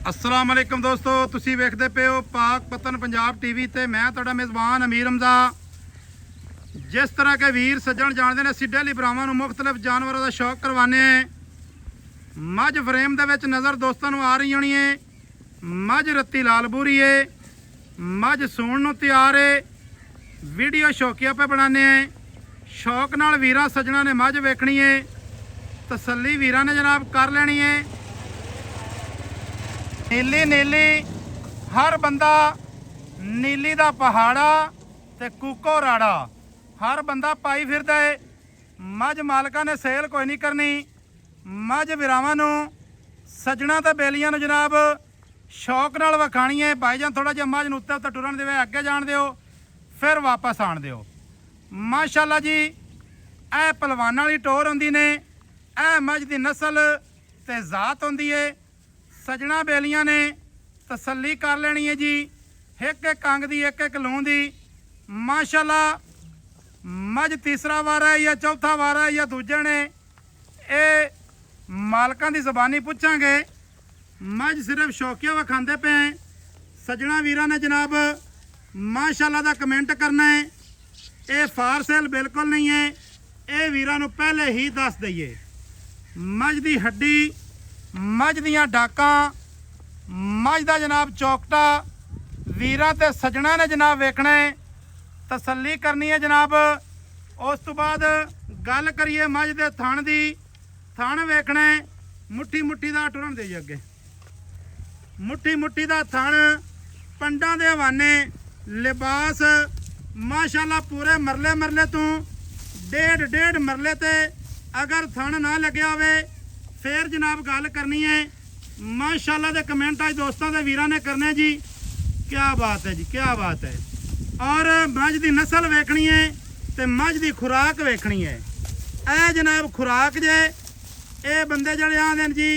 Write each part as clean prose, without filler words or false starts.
अस्सलाम वालेकुम दोस्तों, तुसी वेखदे पे हो पाक पतन पंजाब टीवी ते मैं तुहाडा मेज़बान अमीर हमजा। जिस तरह के वीर सज्जन जानते हैं, असीं डेली भरावां नूं मुख्तलिफ जानवरों का शौक करवाने। मझ फ्रेम दे विच नज़र दोस्तों नूं आ रही होनी है। मझ रत्ती लाल बूरी है, मझ सूण नूं तैयार है। वीडियो शौकिया पे बनाने शौक नाल वीरां सज्जणां ने मझ वेखनी है, तसल्ली वीरां ने जनाब कर लेनी है। नीली नीली हर बंदा नीली दा पहाड़ा ते कूको राड़ा हर बंदा पाई फिरदा है। मझ मालकां ने सेल कोई नहीं करनी। मझ विरावां नूं सज्जणा ते बेलियां नूं जनाब शौक नाल विखाणी है। भाईजान थोड़ा जिहा मझ नूं उत्ते उत्ते टुरन देवे, अगे जाण दिओ, फिर वापस आण दिओ। माशाअल्लाह जी, ऐ पहलवानां वाली टोर हुंदी ने। ऐ मझ दी नस्ल ते जात हुंदी है। सजना बेलियां ने तसल्ली कर लेनी है जी। एक एक अंग दी, एक एक लूं दी। माशाअल्लाह मझ तीसरा वार है या चौथा वार है या दूजे ने, ये मालकां दी ज़बानी पुछांगे। मझ सिर्फ शौकिया विखांदे पे हैं। सजना वीरां ने जनाब माशाअल्लाह दा कमेंट करना है। ये फार सेल बिल्कुल नहीं है, ये वीरां नूं पहले ही दस दईए। मझ दी हड्डी, मझ दियां डाकां, मझ दा जनाब चौकटा वीरां ते सज्जणा ने जनाब वेखना है, तसल्ली करनी है जनाब। उस तो बाद गल करिए मझ दे थण दी। थण वेखना है, मुट्ठी मुट्ठी दा टुरन दे अगे, मुट्ठी मुट्ठी दा थण, पंडां दे हवाने, लिबास माशाअल्लाह पूरे मरले मरले तो डेढ़ मरले ते अगर थण ना लग्या होवे फिर जनाब गल करनी है। माशाअल्लाह दे कमेंट आज दोस्तों के वीरां ने करने जी। क्या बात है जी, क्या बात है। और मझ दी नस्ल वेखनी है ते मझ दी खुराक वेखनी है। ए जनाब खुराक जे ये बंदे जड़े आंदे ने जी,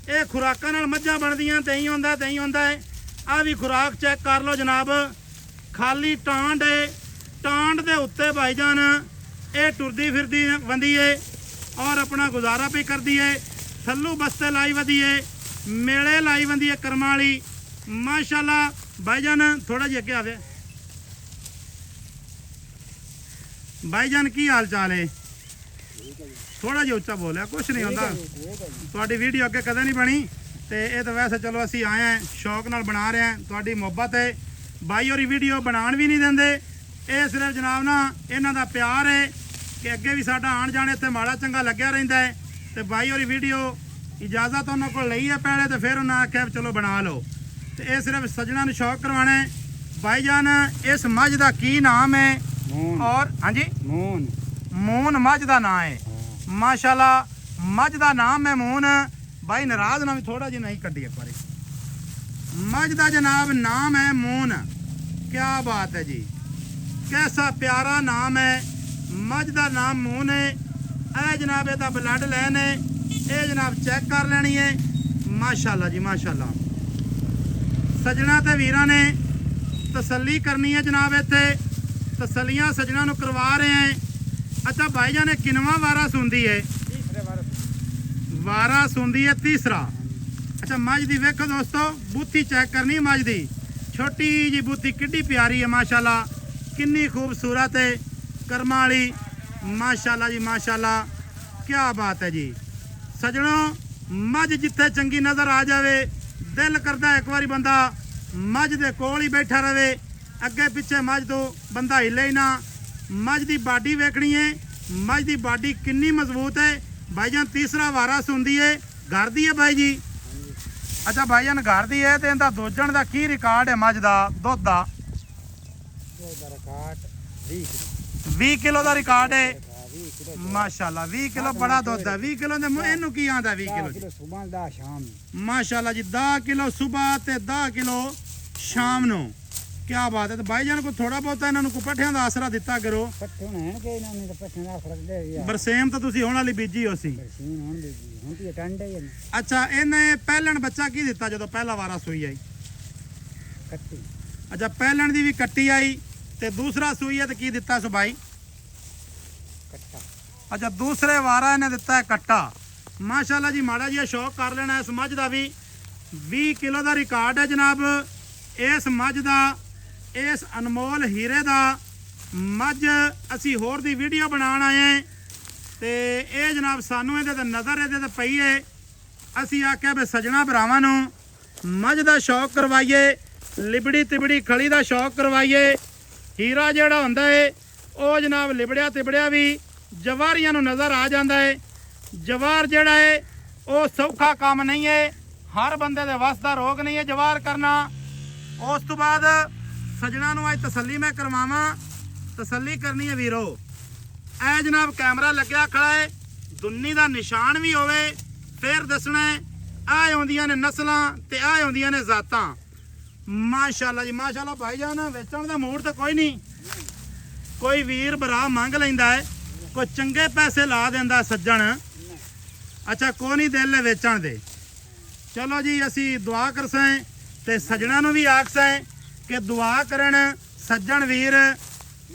ये खुराकां नाल मझां बनदियां ते ही होंदा है। आ भी खुराक चेक कर लो जनाब। खाली टांड है, टांड दे उत्ते भाईजान ये टुरदी फिरदी बंदी है और अपना गुजारा भी करती है। थल्लू बस्ते लाई वधी है, मेले लाई वधी है कर्मां वाली। माशाअल्लाह भाईजान थोड़ा जिहा अगे आवे। भाईजान की हाल चाल है? थोड़ा जिहा उच्चा बोलिया, कुछ नहीं होता। तुहाडी वीडियो अगे कदे नहीं बनी ते ये तो वैसे चलो असीं आए हैं शौक नाल बना रहे हैं। तुहाडी मुहब्बत है, भाई होरी वीडियो बनाण भी नहीं देंदे। ये सिर्फ जनाब ना इन्हां दा प्यार है कि अगे भी साडा आण जाने इत्थे माड़ा चंगा लग्या रहिंदा है। तो भाई होरी वीडियो इजाजत उन्होंने को लई है पहले, तो फिर उन्हें आख्या चलो बना लो। तो ये सिर्फ सज्जणा नूं शौक करवाना है। भाईजान इस मझ का की नाम है? और हाँ जी, मून मझ का नाम है। माशाअल्लाह मझ का नाम है मून। भाई नाराज ना भी थोड़ा जी नहीं कड्डी एक बारी। मझ का जनाब नाम है मून। क्या बात है जी, कैसा प्यारा नाम है। मझ का नाम मून है। ए जनाब ਇਹਦਾ ब्लड लाइन है, ये जनाब चेक कर लेनी है। माशाअल्लाह जी माशाअल्लाह। सज्जणा ते वीरां ने तसल्ली करनी है जनाब। इत्थे तसल्लियां सज्जणा नूं करवा रहे हैं। अच्छा भाईजान ने किनवा वारा सुनदी है? वारा सुनदी है तीसरा। अच्छा मझ दी वेखो दोस्तों, बूथी चेक करनी मझ दी। छोटी जी बूथी किड्डी प्यारी है माशाअल्लाह, किन्नी खूबसूरत है कर्मां वाली। माशाअल्लाह जी माशाअल्लाह, क्या बात है जी। सजणों मझ जिथे चंगी नज़र आ जाए, दिल करता एक बारी बंदा मझ दे कोल ही बैठा रहे, अगे पिछे मझ तो बंदा हिले ही ना। मझ की बाडी वेखनी है, मझ की बाडी किन्नी मजबूत है। भाईजान तीसरा वारा सुनदी है, घर दी है भाई जी? अच्छा भाईजान घर दी है। तो इनका दोजण का की रिकॉर्ड है? मझ का दुध का 20 किलो का रिकॉर्ड है। माशाअल्लाह 20 किलो बड़ा दुध है। 20 किलो इनू की आंदा? 20 किलो माशाअल्लाह जी, 10 किलो सुबह ते 10 किलो शाम नू। क्या बात है। तो भाईजान को थोड़ा बहुत इन्होंने को पट्ठियां का आसरा दिता करो। बरसेम तो तुसी होने वाली बीजी हो सी। अच्छा इन्हें पहलन बच्चा की दिता जो पहला वारा सुई आई? अच्छा पहलन दी भी कट्टी आई ते दूसरा सुई है तो की दिता सो भाई? अच्छा दूसरे वारा इन्हें दिता है कट्टा। माशाअल्लाह जी, माड़ा जी शौक कर लेना इस मझ का भी। 20 ਕਿਲੋ ਦਾ ਰਿਕਾਰਡ ਹੈ ਜਨਾਬ ਇਸ ਮੱਝ ਦਾ, ਇਸ ਅਨਮੋਲ ਹੀਰੇ ਦਾ। ਮੱਝ ਅਸੀਂ ਹੋਰ ਦੀ ਵੀਡੀਓ ਬਣਾਉਣ ਆਏ ਹਾਂ ਤੇ ਇਹ ਜਨਾਬ ਸਾਨੂੰ ਇਹਦੇ ਤੇ ਨਜ਼ਰ ਇਹਦੇ ਤੇ ਪਈ ਹੈ। ਅਸੀਂ ਆਖਿਆ ਵੀ ਸੱਜਣਾ ਭਰਾਵਾਂ ਨੂੰ ਮੱਝ ਦਾ ਸ਼ੌਕ ਕਰਵਾਈਏ, ਲਿਬੜੀ ਤਿਬੜੀ ਖਲੀ ਦਾ ਸ਼ੌਕ ਕਰਵਾਈਏ। ਹੀਰਾ ਜਿਹੜਾ ਹੁੰਦਾ ਹੈ ਉਹ ਜਨਾਬ ਲਿਬੜਿਆ ਤਿਬੜਿਆ ਵੀ ਜਵਾਰੀਆਂ ਨੂੰ ਨਜ਼ਰ ਆ ਜਾਂਦਾ ਹੈ। ਜਵਾਰ ਜਿਹੜਾ ਹੈ ਉਹ ਸੌਖਾ ਕੰਮ ਨਹੀਂ ਹੈ, ਹਰ ਬੰਦੇ ਦੇ ਵੱਸ ਦਾ ਰੋਗ ਨਹੀਂ ਹੈ ਜਵਾਰ ਕਰਨਾ। ਉਸ ਤੋਂ ਬਾਅਦ ਸੱਜਣਾ ਨੂੰ ਅੱਜ ਤਸੱਲੀ ਮੈਂ ਕਰਵਾਵਾਂ, ਤਸੱਲੀ ਕਰਨੀ ਹੈ ਵੀਰੋ। ਇਹ ਜਨਾਬ ਕੈਮਰਾ ਲੱਗਿਆ ਖੜਾ ਹੈ, ਦੁੰਨੀ ਦਾ ਨਿਸ਼ਾਨ ਵੀ ਹੋਵੇ ਫਿਰ ਦੱਸਣਾ ਹੈ। ਆ ਆਉਂਦੀਆਂ ਨੇ ਨਸਲਾਂ ਤੇ ਆ ਆਉਂਦੀਆਂ ਨੇ ਜ਼ਾਤਾਂ। ਮਾਸ਼ਾਅੱਲਾ ਜੀ ਮਾਸ਼ਾਅੱਲਾ ਭਾਈਜਾਨ, ਵੇਚਣ ਦਾ ਮੂਡ ਤਾਂ ਕੋਈ ਨਹੀਂ। ਕੋਈ ਵੀਰ ਭਰਾ ਮੰਗ ਲੈਂਦਾ ਹੈ, ਕੋਈ ਚੰਗੇ ਪੈਸੇ ਲਾ ਦਿੰਦਾ ਸੱਜਣ, ਅੱਛਾ ਕੋਈ ਨਹੀਂ ਦਿਲ ਹੈ ਵੇਚਣ ਦੇ। ਚਲੋ ਜੀ ਅਸੀਂ ਦੁਆ ਕਰਸਾਂ ਤੇ ਸੱਜਣਾ ਨੂੰ ਵੀ ਆਖਸਾਂ ਕਿ ਦੁਆ ਕਰਨ ਸੱਜਣ ਵੀਰ,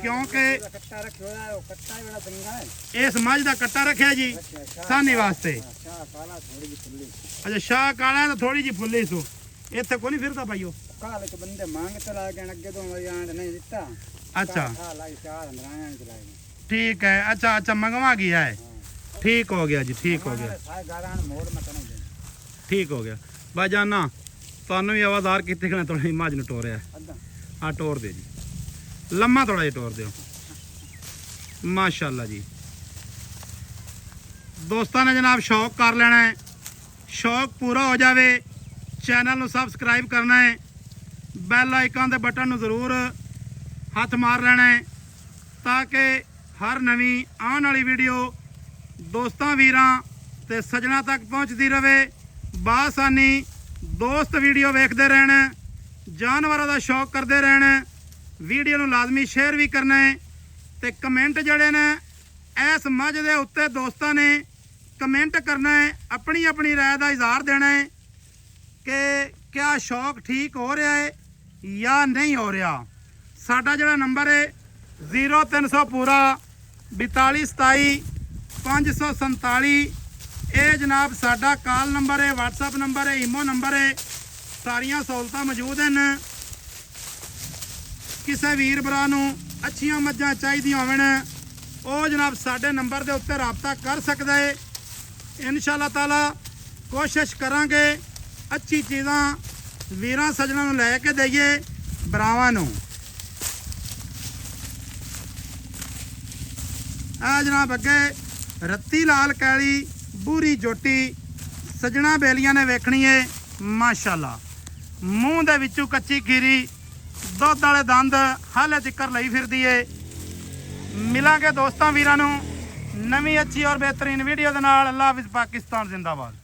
ਕਿਉਂਕਿ ਇਸ ਮੱਝ ਦਾ ਕੱਟਾ ਰੱਖਿਆ ਜੀ ਸਾਨੀ ਵਾਸਤੇ। ਅੱਛਾ ਸ਼ਾਹ ਕਾਲਾ ਤਾਂ ਥੋੜੀ ਜੀ ਫੁੱਲੀ ਸੂ, ਇੱਥੇ ਕੋਈ ਨਹੀਂ ਫਿਰਦਾ ਭਾਈਓ। ਅੱਛਾ ਠੀਕ ਹੈ, ਅੱਛਾ ਅੱਛਾ ਮੰਗਵਾ ਗਿਆ ਹੈ, ਠੀਕ ਹੋ ਗਿਆ ਜੀ, ਠੀਕ ਹੋ ਗਿਆ, ਠੀਕ ਹੋ ਗਿਆ। ਬਾਜਾਨਾ ਤੁਹਾਨੂੰ ਵੀ ਆਵਾਜ਼ਾਰ ਕੀਤੀ ਕਿ ਥੋੜੀ ਮੱਝ ਨੂੰ ਟੋਰਿਆ, ਆ ਟੋਰ ਦੇ ਜੀ, ਲੰਮਾ ਥੋੜਾ ਜਿਹਾ ਟੋਰ ਦਿਓ। ਮਾਸ਼ਾਅੱਲਾ ਜੀ ਦੋਸਤਾਂ ਨੇ ਜਨਾਬ ਸ਼ੌਕ ਕਰ ਲੈਣਾ ਹੈ, ਸ਼ੌਕ ਪੂਰਾ ਹੋ ਜਾਵੇ ਚੈਨਲ ਨੂੰ ਸਬਸਕ੍ਰਾਈਬ ਕਰਨਾ ਹੈ, ਬੈਲ ਆਈਕਨ ਦੇ ਬਟਨ ਨੂੰ ਜ਼ਰੂਰ ਹੱਥ ਮਾਰ ਲੈਣਾ ਹੈ ਤਾਂ ਕਿ ਹਰ ਨਵੀਂ ਆਉਣ ਵਾਲੀ ਵੀਡੀਓ ਦੋਸਤਾਂ ਵੀਰਾਂ ਤੇ ਸੱਜਣਾ ਤੱਕ ਪਹੁੰਚਦੀ ਰਹੇ। ਬਾਸਾਨੀ ਦੋਸਤ ਵੀਡੀਓ ਵੇਖਦੇ ਰਹਿਣ, ਜਾਨਵਰਾਂ ਦਾ ਸ਼ੌਕ ਕਰਦੇ ਰਹਿਣ। ਵੀਡੀਓ ਨੂੰ ਲਾਜ਼ਮੀ ਸ਼ੇਅਰ ਵੀ ਕਰਨਾ ਹੈ ਤੇ ਕਮੈਂਟ ਜਿਹੜੇ ਨੇ ਇਸ ਮੱਝ ਦੇ ਉੱਤੇ ਦੋਸਤਾਂ ਨੇ ਕਮੈਂਟ ਕਰਨਾ ਹੈ, ਆਪਣੀ ਆਪਣੀ ਰਾਏ ਦਾ ਇਜ਼ਹਾਰ ਦੇਣਾ ਹੈ ਕਿ ਕਿਆ ਸ਼ੌਕ ਠੀਕ ਹੋ ਰਿਹਾ ਹੈ ਜਾਂ ਨਹੀਂ ਹੋ ਰਿਹਾ। ਸਾਡਾ ਜਿਹੜਾ ਨੰਬਰ ਹੈ 0300 ਪੂਰਾ 4227 547, ਇਹ ਜਨਾਬ ਸਾਡਾ ਕਾਲ ਨੰਬਰ ਹੈ, WhatsApp ਨੰਬਰ ਹੈ, ਈਮੋ ਨੰਬਰ ਹੈ। ਸਾਰੀਆਂ ਸਹੂਲਤਾਂ ਮੌਜੂਦ ਹਨ। ਕਿਸੇ ਵੀਰ ਭਰਾ ਨੂੰ ਅੱਛੀਆਂ ਮੱਝਾਂ ਚਾਹੀਦੀਆਂ ਹੋਣ ਉਹ ਜਨਾਬ ਸਾਡੇ ਨੰਬਰ ਦੇ ਉੱਤੇ ਰਾਬਤਾ ਕਰ ਸਕਦਾ ਹੈ। ਇਨਸ਼ਾ-ਅੱਲਾਹ ਤਾਲਾ ਕੋਸ਼ਿਸ਼ ਕਰਾਂਗੇ ਅੱਛੀ ਚੀਜ਼ਾਂ ਵੀਰਾਂ ਸੱਜਣਾਂ ਨੂੰ ਲੈ ਕੇ ਦਈਏ ਭਰਾਵਾਂ ਨੂੰ। ਆ ਜਨਾਬ ਅੱਗੇ ਰੱਤੀ ਲਾਲ ਕੈਲੀ ਬੂਰੀ ਜੋਟੀ ਸੱਜਣਾ ਬੇਲੀਆਂ ਨੇ ਵੇਖਣੀ ਹੈ। ਮਾਸ਼ਾਅੱਲਾ ਮੂੰਹ ਦੇ ਵਿੱਚੋਂ ਕੱਚੀ ਖੀਰੀ, ਦੁੱਧ ਵਾਲੇ ਦੰਦ ਹਾਲੇ ਤਿੱਕਰ ਲਈ ਫਿਰਦੀ ਏ। ਮਿਲਾਂਗੇ ਦੋਸਤਾਂ ਵੀਰਾਂ ਨੂੰ ਨਵੀਂ ਅੱਛੀ ਔਰ ਬਿਹਤਰੀਨ ਵੀਡੀਓ ਦੇ ਨਾਲ। ਅੱਲਾਹ ਹਾਫਿਜ਼, ਪਾਕਿਸਤਾਨ ਜ਼ਿੰਦਾਬਾਦ।